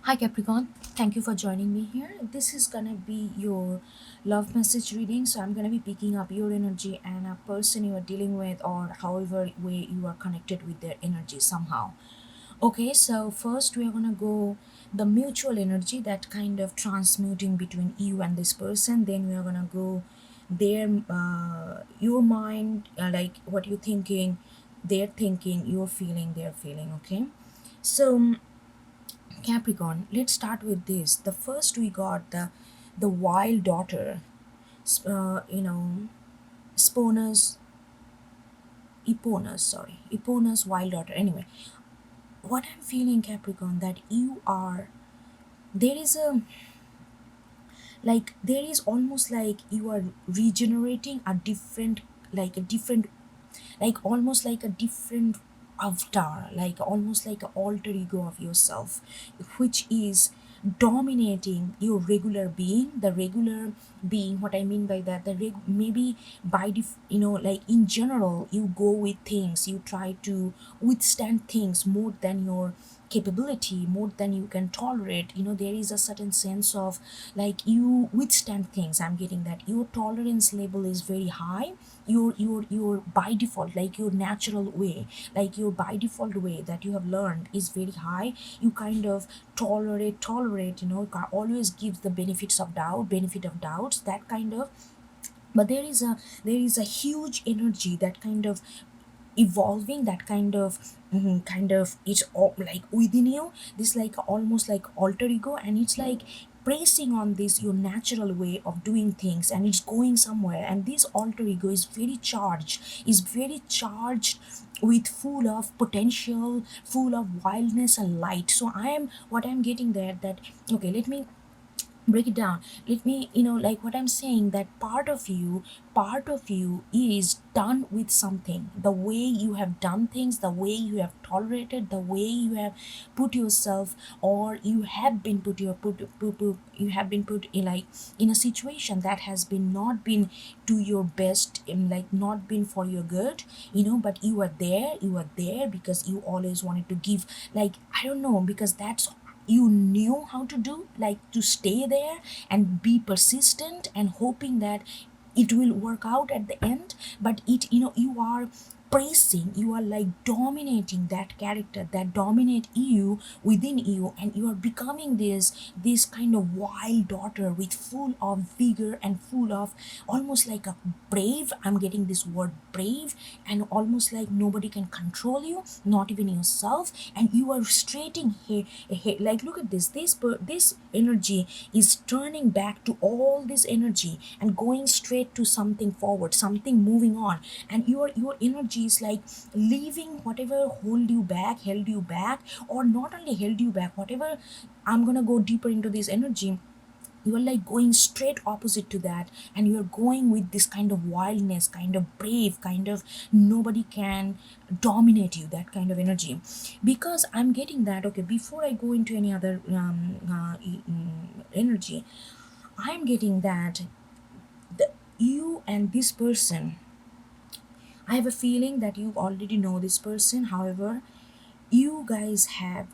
Hi Capricorn, thank you for joining me here. This is gonna be your love message reading. So I'm gonna be picking up your energy and a person you are dealing with, or however way you are connected with their energy somehow. Okay, so first we are gonna go the mutual energy that kind of transmuting between you and this person. Then we are gonna go their your mind, like what you're thinking, they're thinking, you're feeling, they're feeling. Okay, so Capricorn, let's start with this. The first we got the wild daughter, Sponer's Epona's wild daughter. Anyway, what I'm feeling, Capricorn, that you are there is a there is almost like you are regenerating a different, like a different, like almost like a different avatar, like almost like an alter ego of yourself, which is dominating your regular being, the regular being. What I mean by that, maybe by like in general you go with things, you try to withstand things more than your capability, more than you can tolerate. There is a certain sense of like you withstand things. I'm getting that your tolerance level is very high. Your by default, like your natural way, like your by default way that you have learned is very high. You kind of tolerate, always gives the benefit of doubts, that kind of. But there is a huge energy that kind of evolving, that kind of it's all like within you, this like almost like alter ego, and it's like pressing on this your natural way of doing things, and it's going somewhere. And this alter ego is very charged with full of potential, full of wildness and light. So what I'm getting there, that okay, let me break it down. Let me, like what I'm saying, that part of you is done with something. The way you have done things, the way you have tolerated, the way you have put yourself, or you have been put you have been put in, like in a situation that has been not been to your best, and like not been for your good. But you are there because you always wanted to give, like I don't know, because that's you knew how to do, like to stay there and be persistent and hoping that it will work out at the end. But you are praising, you are like dominating that character that dominate you within you, and you are becoming this kind of wild daughter with full of vigor and full of almost like a brave. I'm getting this word brave, and almost like nobody can control you, not even yourself. And you are straighting here, like look at this energy is turning back to all this energy and going straight to something forward, something moving on. And your energy is like leaving whatever held you back, or not only held you back, whatever. I'm gonna go deeper into this energy. You are like going straight opposite to that, and you are going with this kind of wildness, kind of brave, kind of nobody can dominate you, that kind of energy. Because I'm getting that, okay, before I go into any other energy, I'm getting that you and this person, I have a feeling that you already know this person. However, you guys have,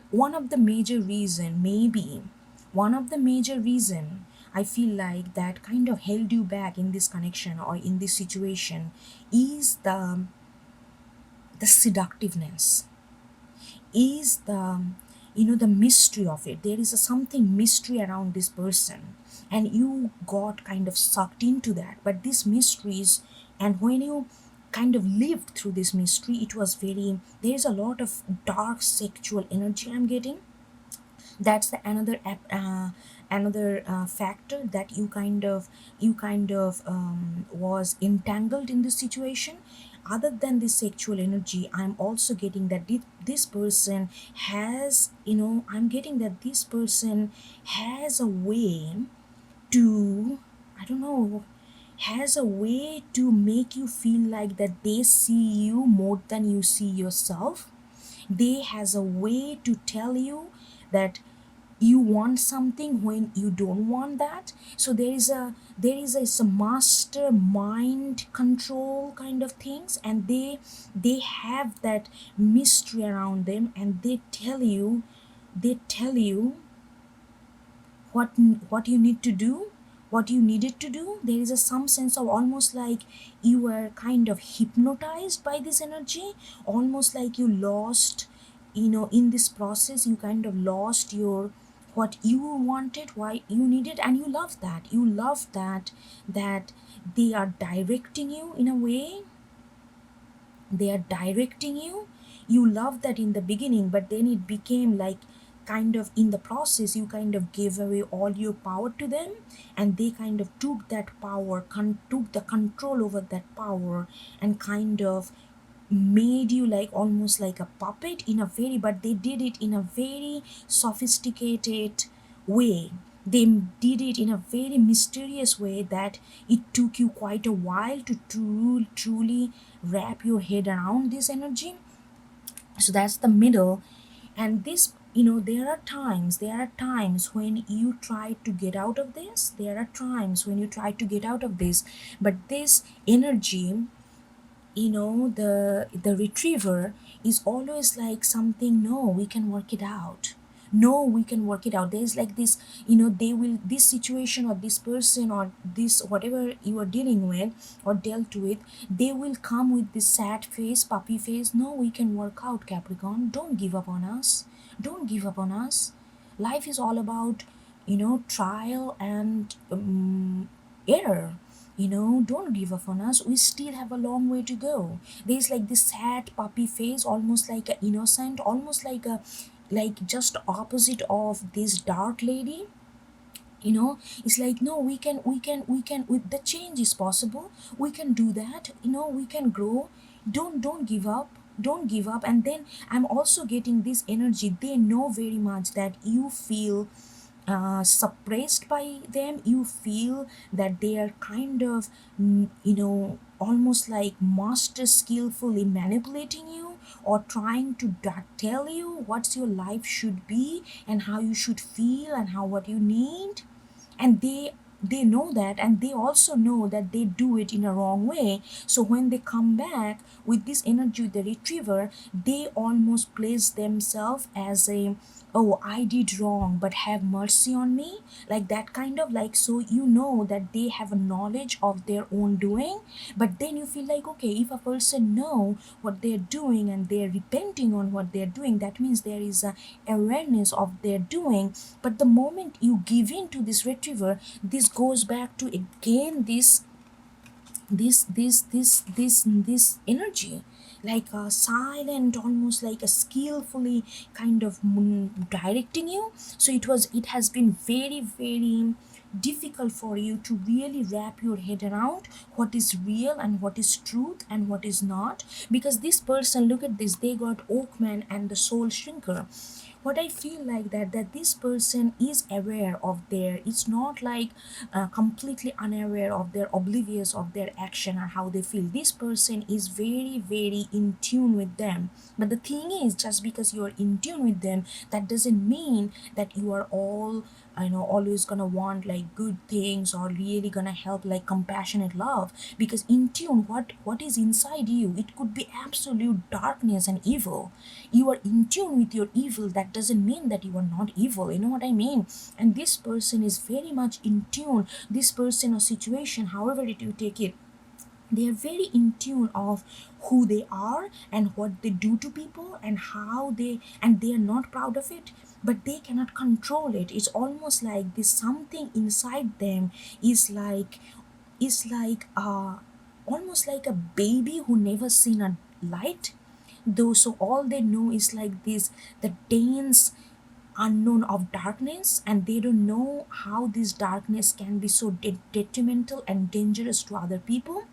one of the major reason, maybe one of the major reason I feel like that kind of held you back in this connection or in this situation is the seductiveness, is the mystery of it. There is a something mystery around this person, and you got kind of sucked into that. But this mysteries, and when you kind of lived through this mystery, it was very, there's a lot of dark sexual energy I'm getting. That's the another factor, that you kind of was entangled in this situation. Other than this sexual energy, I'm also getting that this person has, I'm getting that this person has a way to, I don't know, has a way to make you feel like that they see you more than you see yourself. They has a way to tell you that you want something when you don't want that. So there is a master mind control kind of things, and they have that mystery around them, and they tell you they tell you what what you need to do, what you needed to do. There is a some sense of almost like you were kind of hypnotized by this energy, almost like you lost, in this process you kind of lost your what you wanted, why you needed, and you love that they are directing you in a way, they are directing you. You love that in the beginning, but then it became like kind of in the process you kind of gave away all your power to them, and they kind of took that power, took the control over that power, and kind of made you like almost like a puppet in a very, but they did it in a very sophisticated way. They did it in a very mysterious way that it took you quite a while to truly wrap your head around this energy. So that's the middle. And this, there are times when you try to get out of this, there are times when you try to get out of this, but this energy, the retriever is always like something, no, we can work it out, no, we can work it out. There's like this, they will, this situation or this person or this whatever you are dealing with or dealt with, they will come with this sad face, puppy face, no, we can work out, Capricorn, don't give up on us, don't give up on us. Life is all about, trial and error. Don't give up on us, we still have a long way to go. There's like this sad puppy face, almost like a innocent, almost like just opposite of this dark lady. It's like, no, we can with the change is possible, we can do that, we can grow. Don't give up, don't give up. And then I'm also getting this energy, they know very much that you feel suppressed by them, you feel that they are kind of almost like master skillfully manipulating you or trying to tell you what your life should be and how you should feel and how what you need. And they know that, and they also know that they do it in a wrong way. So when they come back with this energy with the retriever, they almost place themselves as a, oh, I did wrong, but have mercy on me, like that kind of like. So that they have a knowledge of their own doing, but then you feel like, okay, if a person know what they're doing and they're repenting on what they're doing, that means there is a awareness of their doing. But the moment you give in to this retriever, this goes back to again this energy, like a silent, almost like a skillfully kind of directing you. So it has been very, very difficult for you to really wrap your head around what is real and what is truth and what is not. Because this person, look at this, they got Oakman and the Soul Shrinker. What I feel like that this person is aware of their, it's not like completely unaware of their, oblivious of their action or how they feel. This person is very, very in tune with them. But the thing is, just because you are in tune with them, that doesn't mean that you are all, always gonna want like good things or really gonna help like compassionate love. Because in tune, what is inside you, it could be absolute darkness and evil. You are in tune with your evil, that doesn't mean that you are not evil, you know what I mean. And this person is very much in tune, this person or situation, however it you take it, they are very in tune of who they are and what they do to people and how they, and they are not proud of it, but they cannot control it. It's almost like this something inside them is like almost like a baby who never seen a light, though. So all they know is like this, the dense unknown of darkness, and they don't know how this darkness can be so detrimental and dangerous to other people.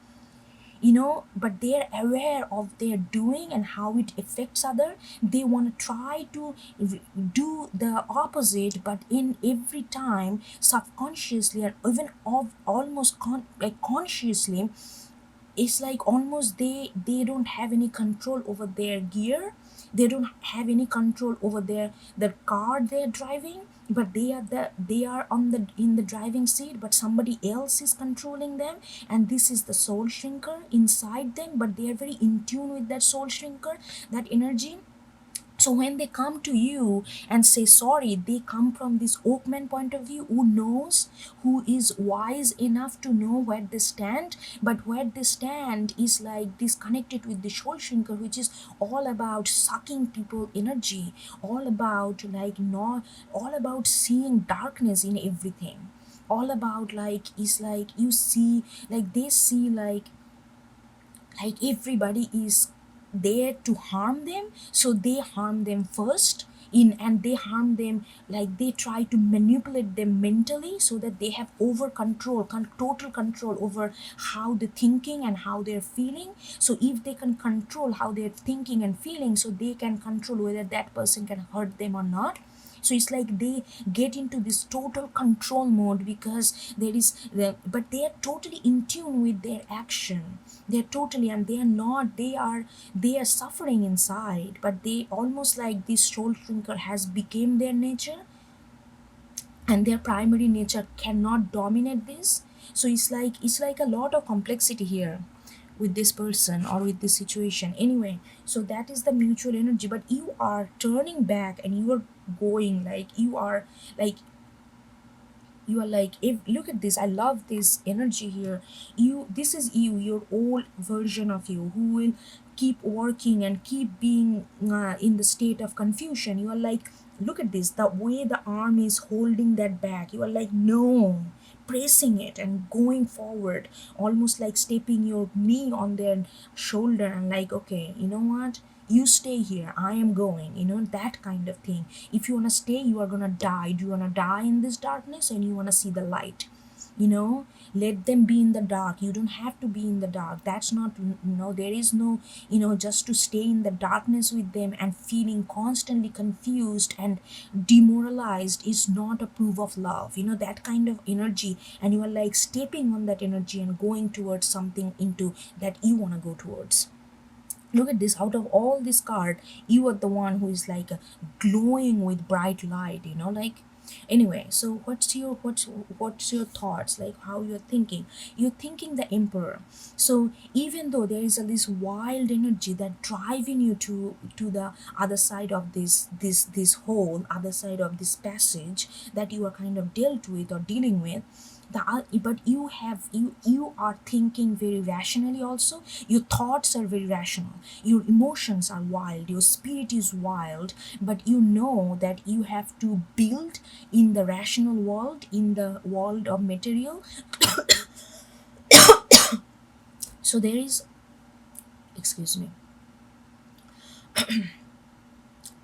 But they're aware of their doing and how it affects other. They want to try to do the opposite, but in every time subconsciously or even of almost like consciously, it's like almost they don't have any control over their gear, they don't have any control over the car they're driving, but they are on the in the driving seat, but somebody else is controlling them. And this is the soul shrinker inside them, but they are very in tune with that soul shrinker, that energy. So when they come to you and say sorry, they come from this oakman point of view, who knows, who is wise enough to know where they stand. But where they stand is like disconnected with the soul shrinker, which is all about sucking people energy, all about like not, all about seeing darkness in everything, all about like, is like you see, like they see like everybody is there to harm them, so they harm them first in, and they harm them, like they try to manipulate them mentally so that they have over control, total control over how they're thinking and how they're feeling. So if they can control how they're thinking and feeling, so they can control whether that person can hurt them or not. So it's like they get into this total control mode, because there is the, but they are totally in tune with their action, they're totally, and they are not, they are suffering inside, but they almost like this soul shrinker has become their nature, and their primary nature cannot dominate this. So it's like a lot of complexity here with this person or with this situation. Anyway, so that is the mutual energy, but you are turning back and you are going like, you are like, you are like, if look at this, I love this energy here. You, this is you, your old version of you, who will keep working and keep being in the state of confusion. You are like, look at this, the way the arm is holding that back, you are like, no, pressing it and going forward, almost like stepping your knee on their shoulder and like, okay, you know what, you stay here, I am going, you know, that kind of thing. If you want to stay, you are gonna die. Do you want to die in this darkness, and you want to see the light, you know? Let them be in the dark, you don't have to be in the dark. That's not, no, there is no, you know, just to stay in the darkness with them and feeling constantly confused and demoralized is not a proof of love, you know, that kind of energy. And you are like stepping on that energy and going towards something into that you want to go towards. Look at this, out of all this card, you are the one who is like glowing with bright light, you know, like. Anyway, so what's your thoughts, like how you're thinking? You're thinking the emperor. So even though there is a this wild energy that driving you to the other side of this whole other side of this passage that you are kind of dealt with or dealing with, but you have, you are thinking very rationally also. Your thoughts are very rational, your emotions are wild, your spirit is wild, but you know that you have to build in the rational world, in the world of material. So there is, excuse me,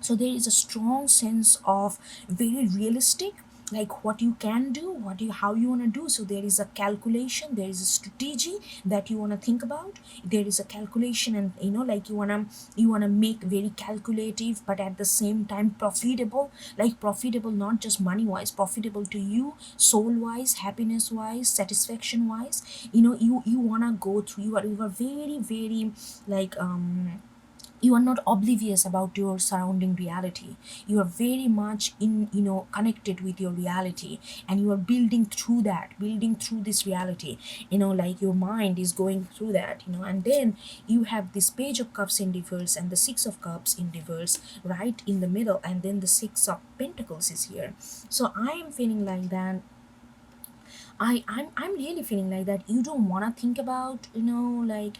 so there is a strong sense of very realistic, like what you can do, what you, how you want to do. So there is a calculation, there is a strategy that you want to think about, there is a calculation, and you know, like you want to make very calculative but at the same time profitable, like profitable not just money wise, profitable to you soul wise, happiness wise, satisfaction wise. You know, you want to go through, you are very very like you are not oblivious about your surrounding reality. You are very much in, you know, connected with your reality, and you are building through that, building through this reality, you know, like your mind is going through that, you know. And then you have this page of cups in reverse and the six of cups in reverse right in the middle, and then the six of pentacles is here. So I am feeling like that, I'm really feeling like that you don't want to think about, you know, like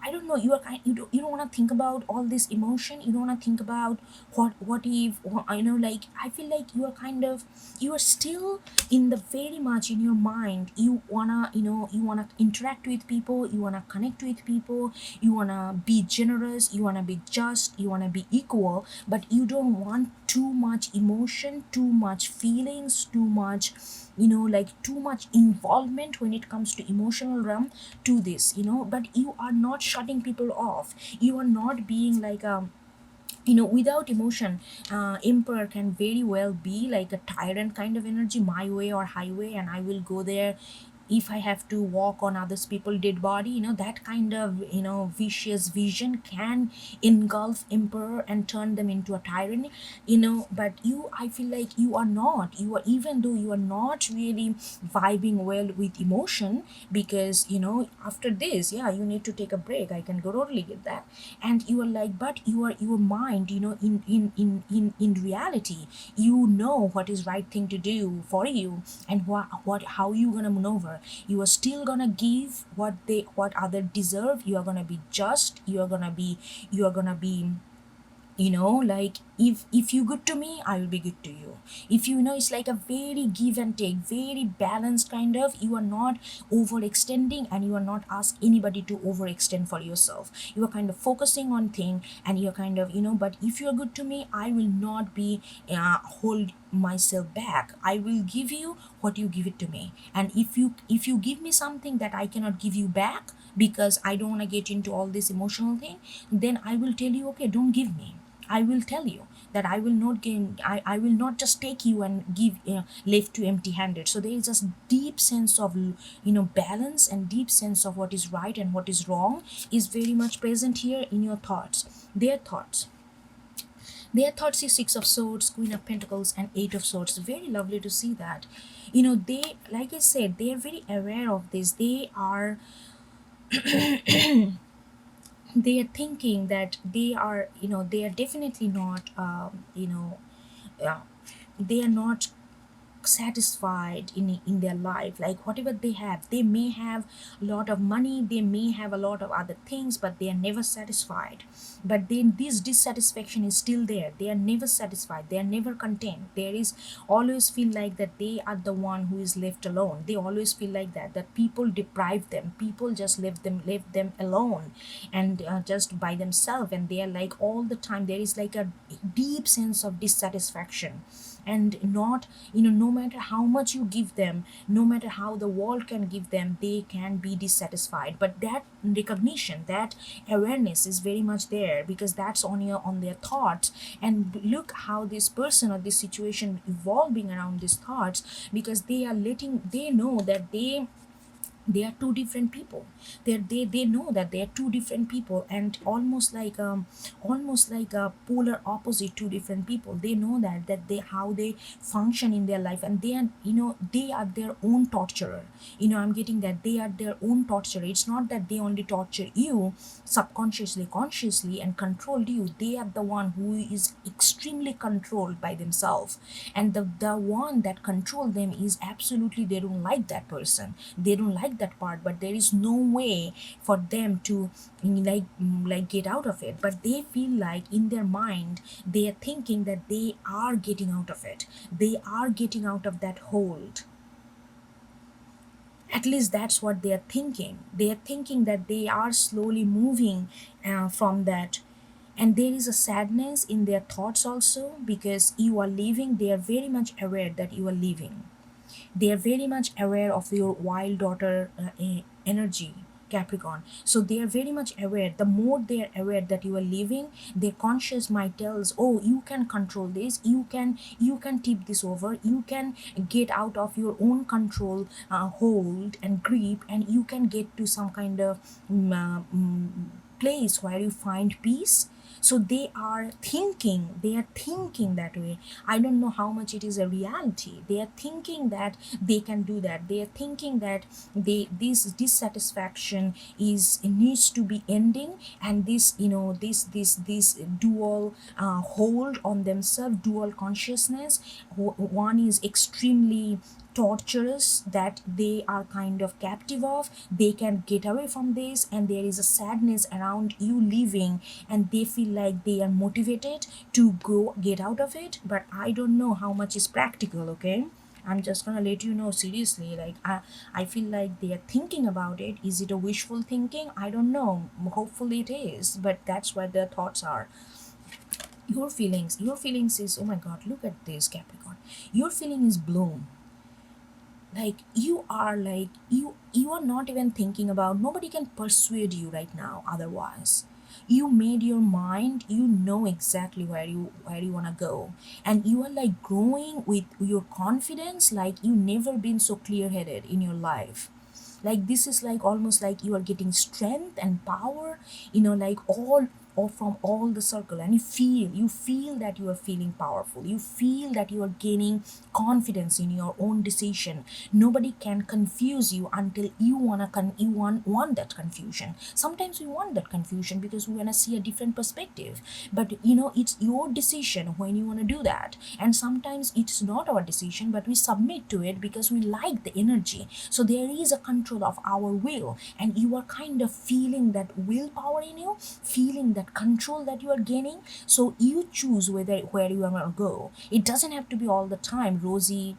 I don't know, you are kind, you don't want to think about all this emotion, you don't want to think about what if, I know, like I feel like you are kind of, you are still in the very much in your mind, you wanna, you know, you wanna interact with people, you wanna connect with people, you wanna be generous, you wanna be just, you wanna be equal, but you don't want too much emotion, too much feelings, too much, you know, like too much involvement when it comes to emotional realm to this, you know. But you are not shutting people off, you are not being like a, you know, without emotion. Emperor can very well be like a tyrant kind of energy, my way or highway, and I will go there if I have to walk on others people dead body, that kind of vicious vision can engulf emperor and turn them into a tyranny. But I feel like you are, even though you are not really vibing well with emotion, because after this, yeah, you need to take a break, I can totally get that. And you are like, but your mind, in reality, what is right thing to do for you, and what how you gonna maneuver. You are still gonna give what other deserve. You are gonna be just, you are gonna be, like, if you good to me, I will be good to you. If it's like a very give and take, very balanced kind of. You are not overextending, and you are not ask anybody to overextend for yourself. You are kind of focusing on thing, and you're kind of, but if you're good to me, I will not be hold myself back. I will give you what you give it to me. And if you give me something that I cannot give you back, because I don't want to get into all this emotional thing, then I will tell you, okay, don't give me. I will tell you that I will not gain. I will not just take you and give, left to empty handed. So there is just deep sense of, balance, and deep sense of what is right and what is wrong is very much present here in your thoughts. Their thoughts is Six of Swords, Queen of Pentacles, and Eight of Swords. Very lovely to see that. They, like I said, they are very aware of this. They are thinking that they are definitely not, uh, they are not satisfied in their life. Like, whatever they have, they may have a lot of money, they may have a lot of other things, but they are never satisfied. But then this dissatisfaction is still there. They are never satisfied, they are never content. There is always feel like that they are the one who is left alone. They always feel like that people deprive them, people just left them alone, and just by themselves. And they are like, all the time there is like a deep sense of dissatisfaction. And not, no matter how much you give them, no matter how the world can give them, they can be dissatisfied. But that recognition, that awareness is very much there, because that's on their thoughts. And look how this person or this situation evolving around these thoughts, because they know that they are two different people. They know that they are two different people, and almost like a polar opposite two different people. They know that they how they function in their life, and they are their own torturer. I'm getting that they are their own torturer. It's not that they only torture you subconsciously, consciously, and control you. They are the one who is extremely controlled by themselves. And the one that control them is absolutely, they don't like that person, they don't like that part, but there is no way for them to, like get out of it. But they feel like in their mind they are thinking that they are getting out of it, they are getting out of that hold. At least that's what they are thinking. They are thinking that they are slowly moving from that. And there is a sadness in their thoughts also, because you are leaving. They are very much aware that you are leaving. They are very much aware of your wild daughter energy, Capricorn. So they are very much aware. The more they are aware that you are leaving, their conscious mind tells, oh, you can control this, you can tip this over, you can get out of your own control hold and grip, and you can get to some kind of place where you find peace. So they are thinking that way. I don't know how much it is a reality. They are thinking that they can do that. They are thinking that this dissatisfaction is needs to be ending, and this dual hold on themselves, dual consciousness. One is extremely torturous, that they are kind of captive of. They can get away from this, and there is a sadness around you leaving, and they feel like they are motivated to go get out of it. But I don't know how much is practical, okay? I'm just gonna let you know seriously. Like, I feel like they are thinking about it. Is it a wishful thinking? I don't know. Hopefully it is, but that's what their thoughts are. Your feelings is, oh my god, look at this, Capricorn. Your feeling is bloom. Like, you are not even thinking about, nobody can persuade you right now otherwise. You made your mind, you know exactly where you want to go, and you are like growing with your confidence like you never been so clear headed in your life. Like this is like almost like you are getting strength and power, like all or from all the circle, and you feel that you are feeling powerful, you feel that you are gaining confidence in your own decision. Nobody can confuse you until you want that confusion. Sometimes we want that confusion because we want to see a different perspective, but it's your decision when you want to do that. And sometimes it's not our decision, but we submit to it because we like the energy. So there is a control of our will, and you are kind of feeling that willpower in you, feeling that control that you are gaining. So you choose where you are going to go. It doesn't have to be all the time rosy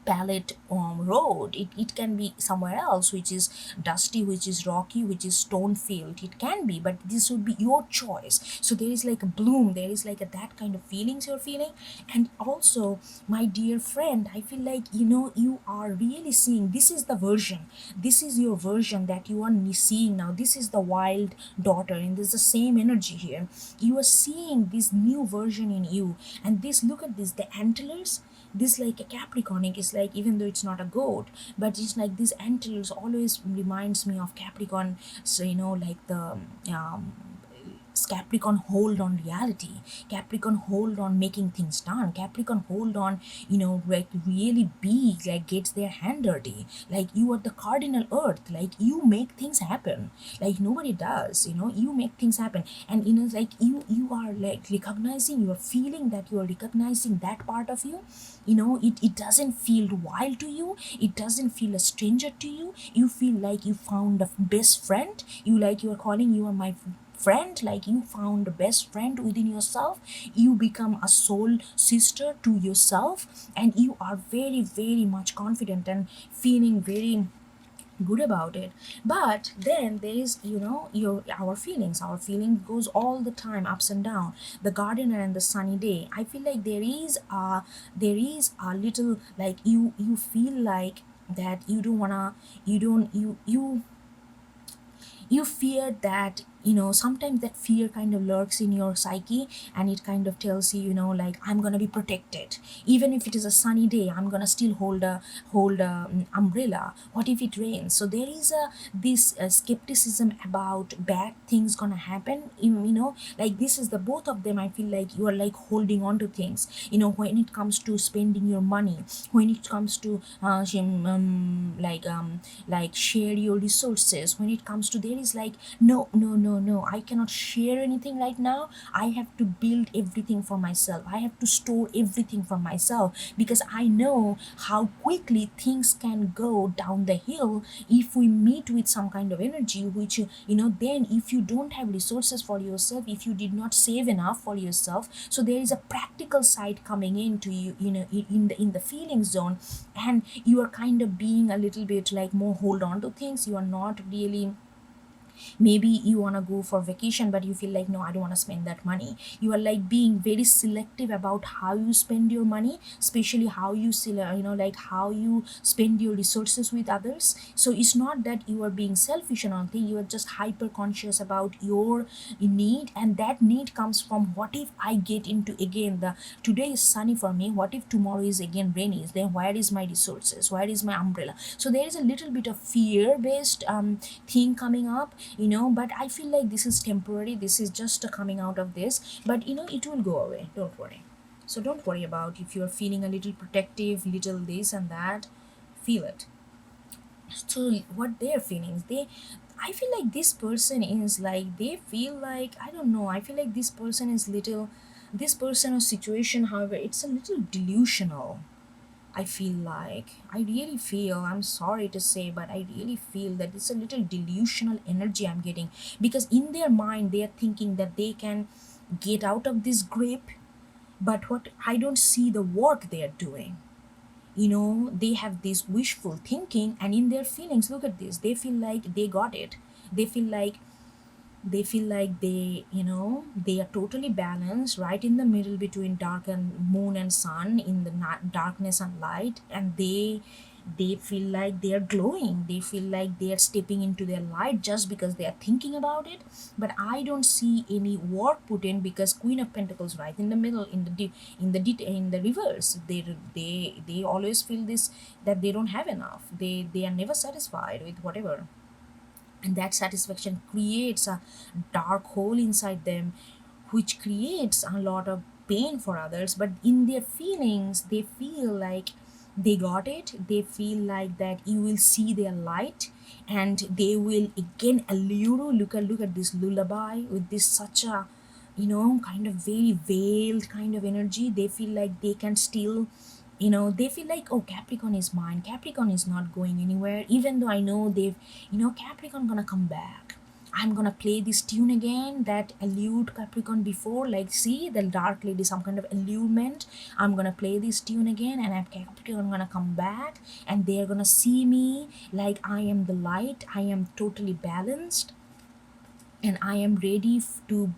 palette road. It can be somewhere else which is dusty, which is rocky, which is stone filled. It can be, but this would be your choice. So there is like a bloom, there is like that kind of feelings you're feeling. And also, my dear friend, I feel like you are really seeing, this is the version, this is your version that you are seeing now. This is the wild daughter, and there's the same energy here. You are seeing this new version in you. And this, look at this, the antlers, this like a Capricorn. It's like, even though it's not a goat, but it's like these antlers always reminds me of Capricorn. So like the Capricorn hold on reality, Capricorn hold on making things done, Capricorn hold on, like really big, like gets their hand dirty. Like you are the cardinal earth, like you make things happen, like nobody does. You make things happen. And like you are like recognizing, you are feeling that you are recognizing that part of you. It doesn't feel wild to you, it doesn't feel a stranger to you. You feel like you found a best friend. You are calling, you are my friend, like you found a best friend within yourself. You become a soul sister to yourself, and you are very, very much confident and feeling very good about it. But then there is, your our feeling goes all the time ups and down. The gardener and the sunny day, I feel like there is a little, like you feel like that you don't wanna, you don't you fear that, sometimes that fear kind of lurks in your psyche, and it kind of tells you, like, I'm gonna be protected. Even if it is a sunny day, I'm gonna still hold a umbrella. What if it rains? So there is this skepticism about bad things gonna happen. Like this is the both of them. I feel like you are like holding on to things, when it comes to spending your money, when it comes to like share your resources. When it comes to, there is like, no, no, no, no, I cannot share anything right now. I have to build everything for myself, I have to store everything for myself, because I know how quickly things can go down the hill if we meet with some kind of energy, which then if you don't have resources for yourself, if you did not save enough for yourself. So there is a practical side coming into you, in the feeling zone, and you are kind of being a little bit like more hold on to things. You are not really, maybe you want to go for vacation, but you feel like, no, I don't want to spend that money. You are like being very selective about how you spend your money, especially how you like how you spend your resources with others. So it's not that you are being selfish and all thing, you are just hyper conscious about your need. And that need comes from, what if I get into, again, the today is sunny for me, what if tomorrow is again rainy? Then where is my resources, where is my umbrella? So there is a little bit of fear based thing coming up, but I feel like this is temporary, this is just a coming out of this, but it will go away, don't worry. So don't worry about if you're feeling a little protective, little this and that, feel it. So what their feelings, I feel like this person is like, they feel like, I don't know, I feel like this person is little, this person or situation, however, it's a little delusional. I feel like, I really feel, I'm sorry to say, but I really feel that it's a little delusional energy I'm getting, because in their mind they are thinking that they can get out of this grip. But what I don't see the work they are doing. They have this wishful thinking, and in their feelings, look at this, they feel like they got it. They feel like they are totally balanced, right in the middle between dark and moon and sun, in the darkness and light, and They feel like they are glowing, they feel like they are stepping into their light just because they are thinking about it. But I don't see any work put in, because Queen of Pentacles right in the middle, in the reverse. They always feel this, that they don't have enough, they are never satisfied with whatever, and that satisfaction creates a dark hole inside them, which creates a lot of pain for others. But in their feelings, they feel like they got it, they feel like that you will see their light, and they will again allure you. Look at this lullaby with this such a, kind of very veiled kind of energy. They feel like they can still, they feel like, oh, Capricorn is mine, Capricorn is not going anywhere, even though I know they've, Capricorn gonna come back. I'm gonna play this tune again that allured Capricorn before, like, see the dark lady, some kind of allurement. I'm gonna play this tune again, and Capricorn gonna come back, and they're gonna see me like I am the light, I am totally balanced, and I am ready to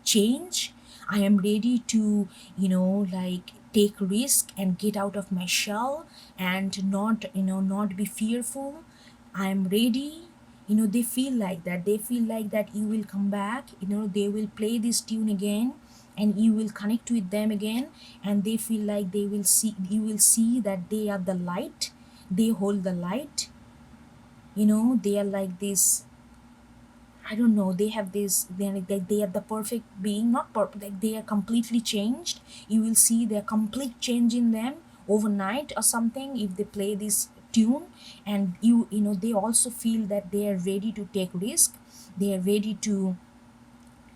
change. I am ready to, like, take risk and get out of my shell, and not be fearful. I am ready. They feel like that. They feel like that you will come back. They will play this tune again, and you will connect with them again, and they feel like you will see that they are the light. They hold the light. They are like this. I don't know. They have this. They are the perfect being, not perfect. Like, they are completely changed. You will see their complete change in them overnight or something if they play this tune, and they also feel that they are ready to take risk. They are ready to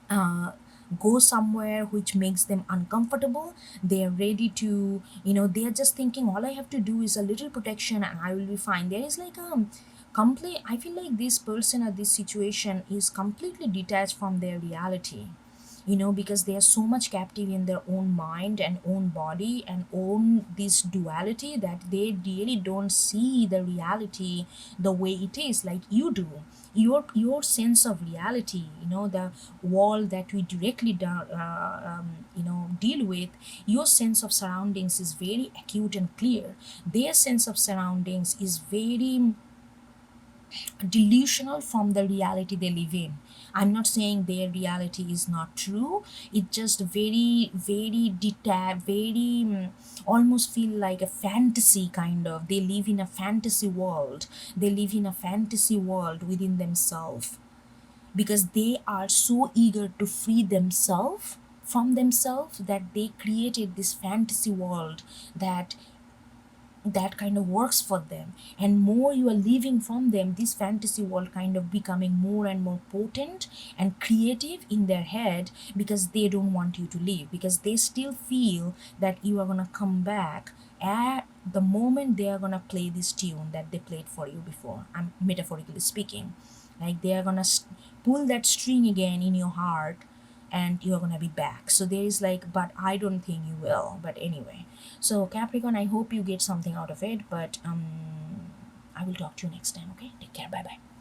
uh, go somewhere which makes them uncomfortable. They are ready to, they are just thinking, all I have to do is a little protection and I will be fine. There is like a complete, I feel like this person or this situation is completely detached from their reality, because they are so much captive in their own mind and own body and own this duality, that they really don't see the reality the way it is, like you do. Your sense of reality, the world that we directly deal with, your sense of surroundings is very acute and clear. Their sense of surroundings is very delusional from the reality they live in. I'm not saying their reality is not true. It's just very, very detached, very almost feel like a fantasy kind of. They live in a fantasy world. They live in a fantasy world within themselves, because they are so eager to free themselves from themselves, that they created this fantasy world that kind of works for them. And more you are living from them, this fantasy world kind of becoming more and more potent and creative in their head, because they don't want you to leave, because they still feel that you are going to come back at the moment they are going to play this tune that they played for you before. I'm metaphorically speaking, like they are going to pull that string again in your heart, and you're gonna be back. So there is like, but I don't think you will. But anyway, so Capricorn, I hope you get something out of it. But I will talk to you next time. Okay, take care. Bye bye.